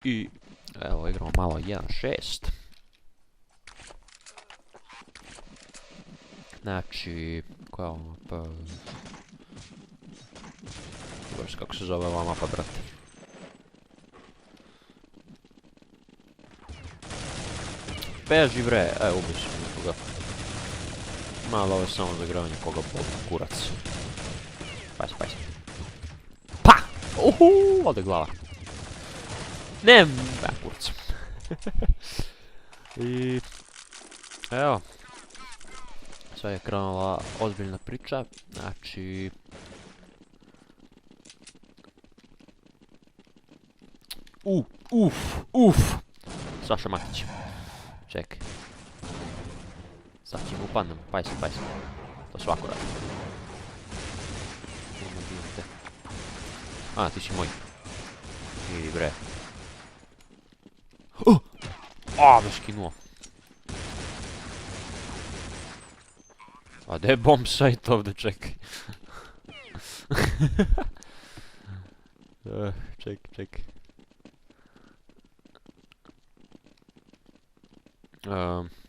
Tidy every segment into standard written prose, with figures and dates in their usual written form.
I evo igramo malo 1.6. Znači, koja je ova mapa? Baš kako se zove ova mapa, brate. Beži bre, ubio sam nekoga. Malo ovo je samo za igranje koga bol kurac. Pajs. Pa! Ode glava. Ne, kurac. I evo. Sad je krenula ozbiljna priča. Znači... Saša Matić. Čekaj. Sad ćemo upadnem. Pajs. To svako radi. A, ti si moj. Idi bre. Me skinuo. A gdje je bomb site ovdje, čekaj. Čekaj.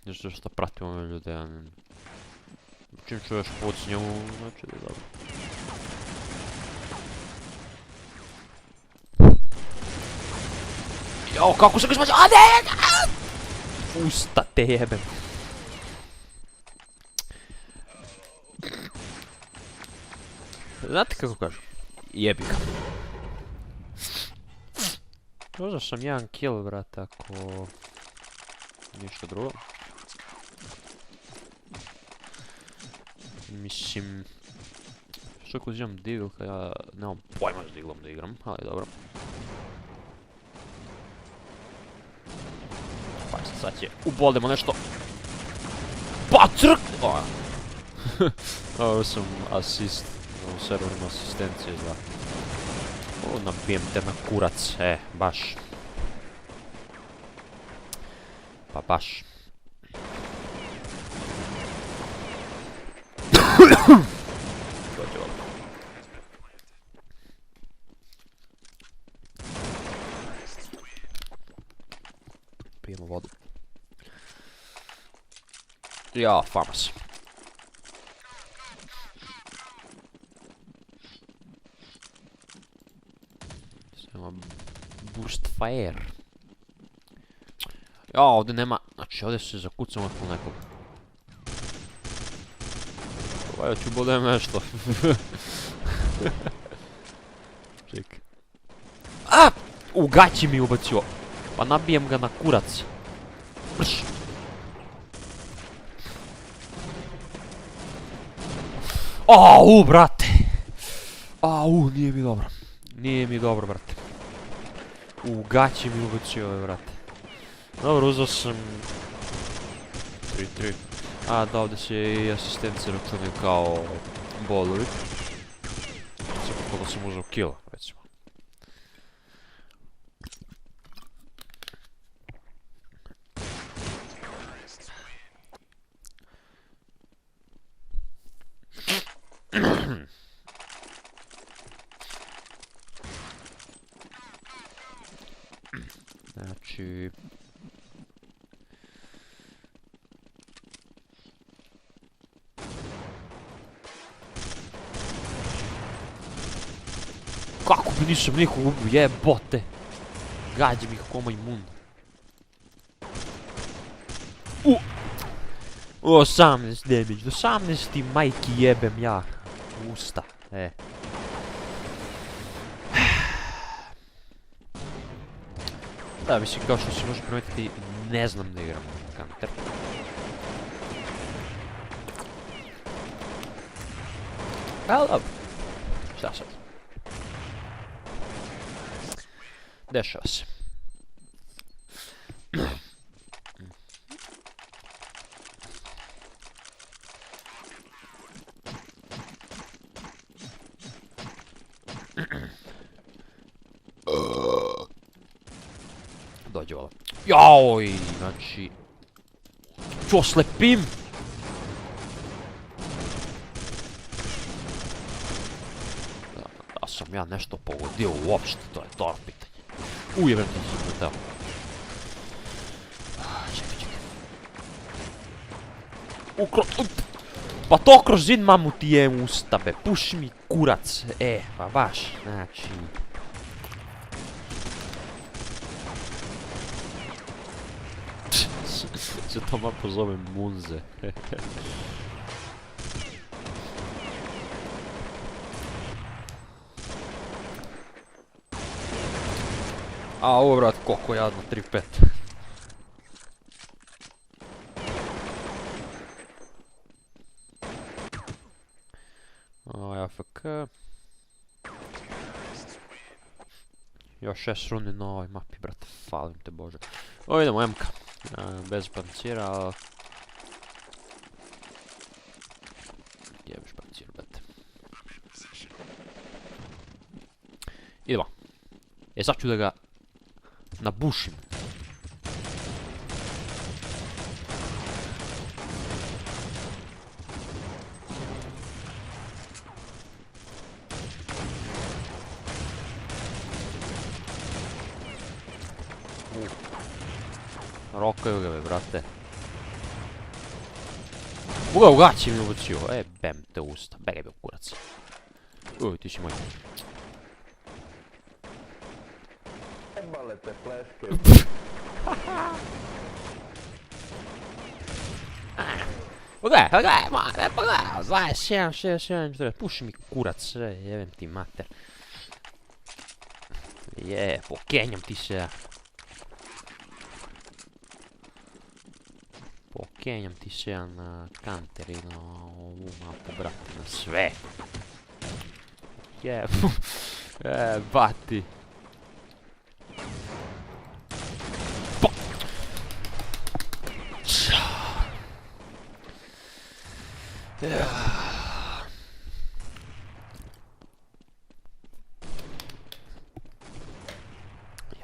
Nešto što pratim ove ljude, ja ne... Čim čuješ pucnju, znači da je dobro. Jao, kako se ga smađa, a ne! Usta te jebem. Znate kako kažu? Jebi ga. Možda sam jedan kill, brate, ako... ništa drugo. Mislim... Što ako uzimam digl, kad ja nemam pojma s diglom da igram, ali dobro. Pa sad će uboldemo nešto. Pa crk! Ovo sam asist. U serverima asistencije za... nabijem te na kurac, baš. Pa baš. Dođe ovdje. Pijemo vodu. Ja, famas. Boost fire. Ja, ovdje nema... Znači, ovdje se zakucamo od nekog. Ja ću bodem nešto. Čekaj. U gaći mi ubacio. Pa nabijem ga na kurac. Brš. Brate. Nije mi dobro. Nije mi dobro, brate. U gaći mi ubacio, brate. Dobro, uzao sam... 3-3. Da, ovdje se i asistencija računaju kao bolovi. Recimo, koga sam uzao kill, recimo. Znači... Kako bi nisam nikog ubio, jebote! Gađi mi kako majmun. 18 damage, 18 majki jebem ja. Usta, Da, mislim, kao što se može primetiti, ne znam da igram Counter. Ali dobro. Šta sad? Dešava se. Dođe ovo. Jaoj, znači... Čo slepim? Da sam ja nešto pogodio uopšte, to je to pitanje. Jebem ti se brate. Čekaj. Pa to kroz zid mamu ti jem usta be, puši mi kurac. Pa baš, znači... Se to ma pozove Munze. A ovo brat, koliko jadno, 3-5. Ovo je AFK. Još 6 rundi na ovoj mapi, brate, falim te bože. Ovo idemo MK. Bez pancira. Jebeš pancir, brate. Idemo. Sad ću da ga nabušim. Rokaju ga, brate. Ugaći mi uvucio. Bem te usta. Begaj be u kurac. Ti si moj. Jebale te fleške. Pogledaj, 27, puši mi kurac, jebem ti mater. Pokenjam ti se. Pokenjam ti se na kanter i na ovu mapu, brate, na sve. Bati.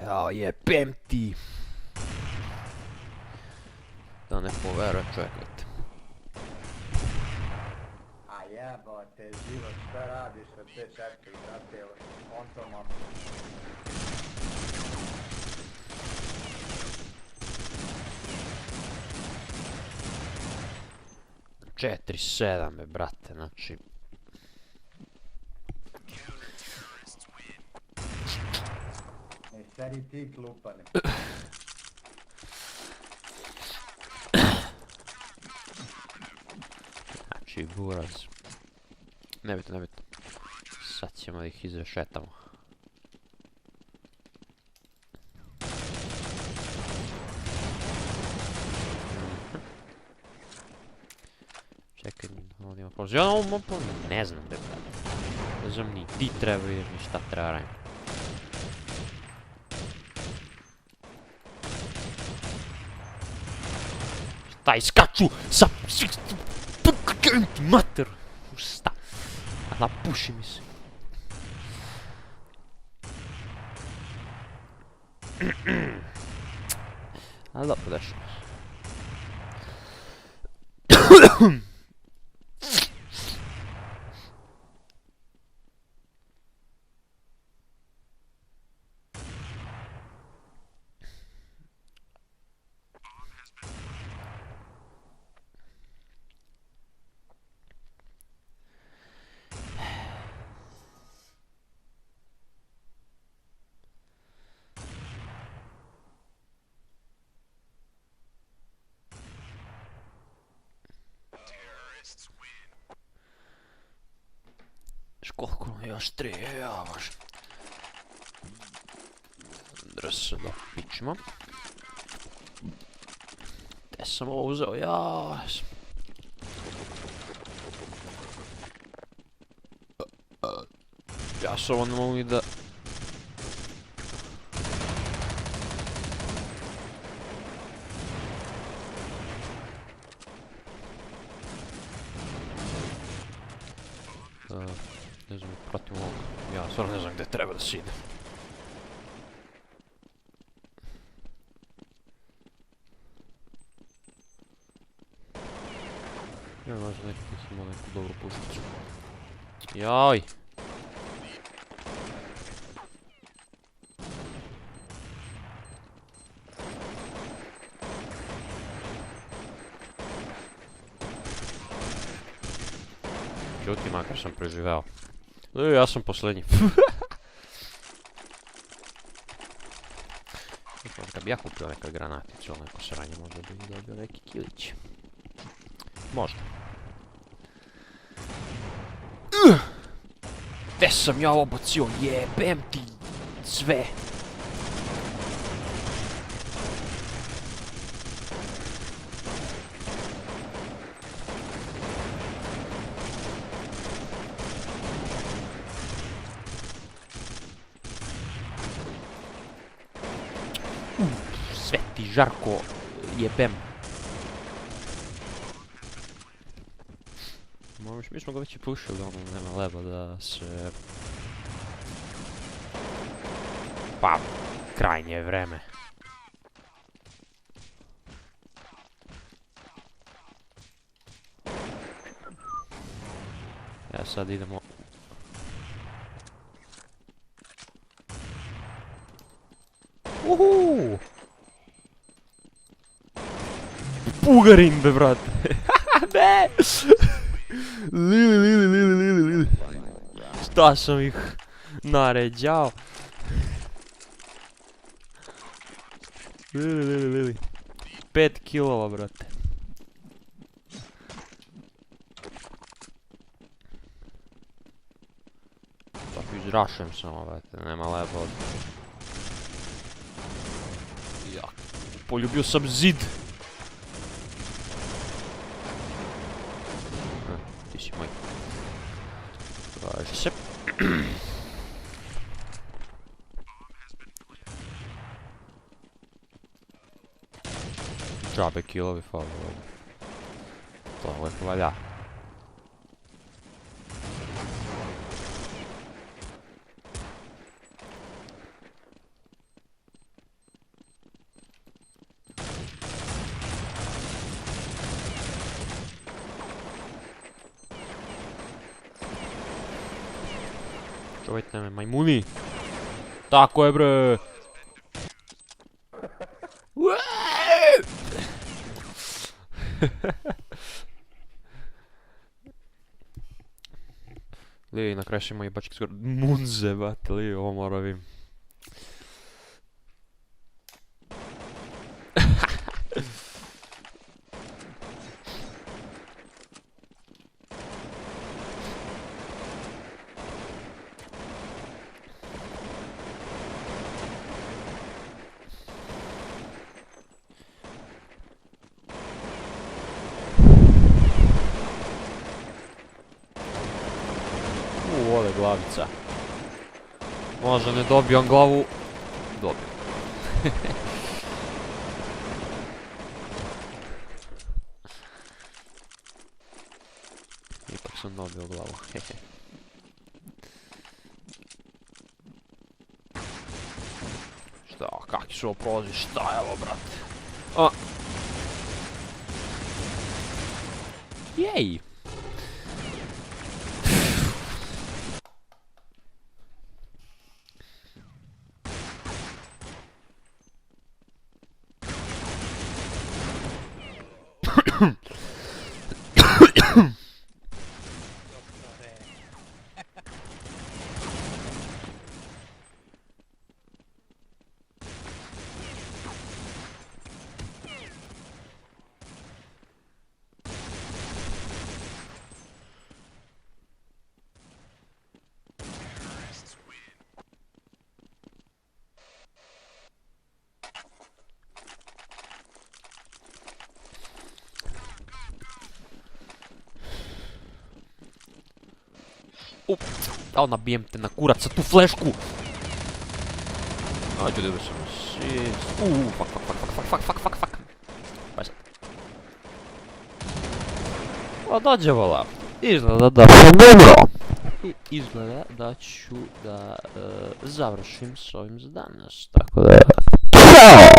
Jao, jebem ti. Da ne poveruje čovjek. A jebote, život, šta radiš od te četiri, brate, on to mapu. Četiri, sedam, brate, znači... Seri ti klupane. Znači, buraz. Nebitno. Sad ćemo da ih izrešetamo. Čekaj, ovdje ima prolazi. Ja ovo ne znam, ne znam ni ti treba ni šta treba radim. Šta iskaču sa... Mater! Šta? Napuši mi se. Ali dobro, dešava. Koliko još 3, ja može. Dres da pičimo. Gdje sam ovo uzeo, ja se ovo ne mogu i da... Ne znam, protiv ovog. Ja stvarno ne znam gdje treba da se ide. Ja možda nekako sam imao neku dobru pušnicu. Jaj! Čuti, makar sam preživeo. Ja sam posljednji. Kad bi ja kupio nekad granaticu, neko sranje, možda bi dobio neki kilić. Možda. Gde sam ja obacio? Jebem ti sve! Sve ti žarko jebem. Mi smo ga već i pušili, ono, nema leba da se... Pa, krajnje je vreme. Ja sad idemo... Uhu! Bugarin, be, brate! Ne! Lili. Šta sam ih naređao? Lili. 5 kilova, brate. Tako izrašujem samo, brate, nema lepo od... Ja, poljubio sam zid! Ti si moj. Važi se. Džabe kilovi fali ovdje. To lepo valja. Čuvajte me, majmuni! Tako je, bre! Li, na kraju se moji bački skoro munze, bate, li, ovo mora vidim. Ode glavica. Možda ne dobijam glavu. Dobijam. Ipak sam dobio glavu. Šta, kakvi su ovo prolazi? Šta je ovo, brate? A. Jej! Dao nabijem te na kurac sa tu flešku! Ajde, da sam assist. Fuck. Pa sad. O, dođe vola. Izgleda da sam dobro. I izgleda da ću da završim s ovim za danas. Tako da... Ćao!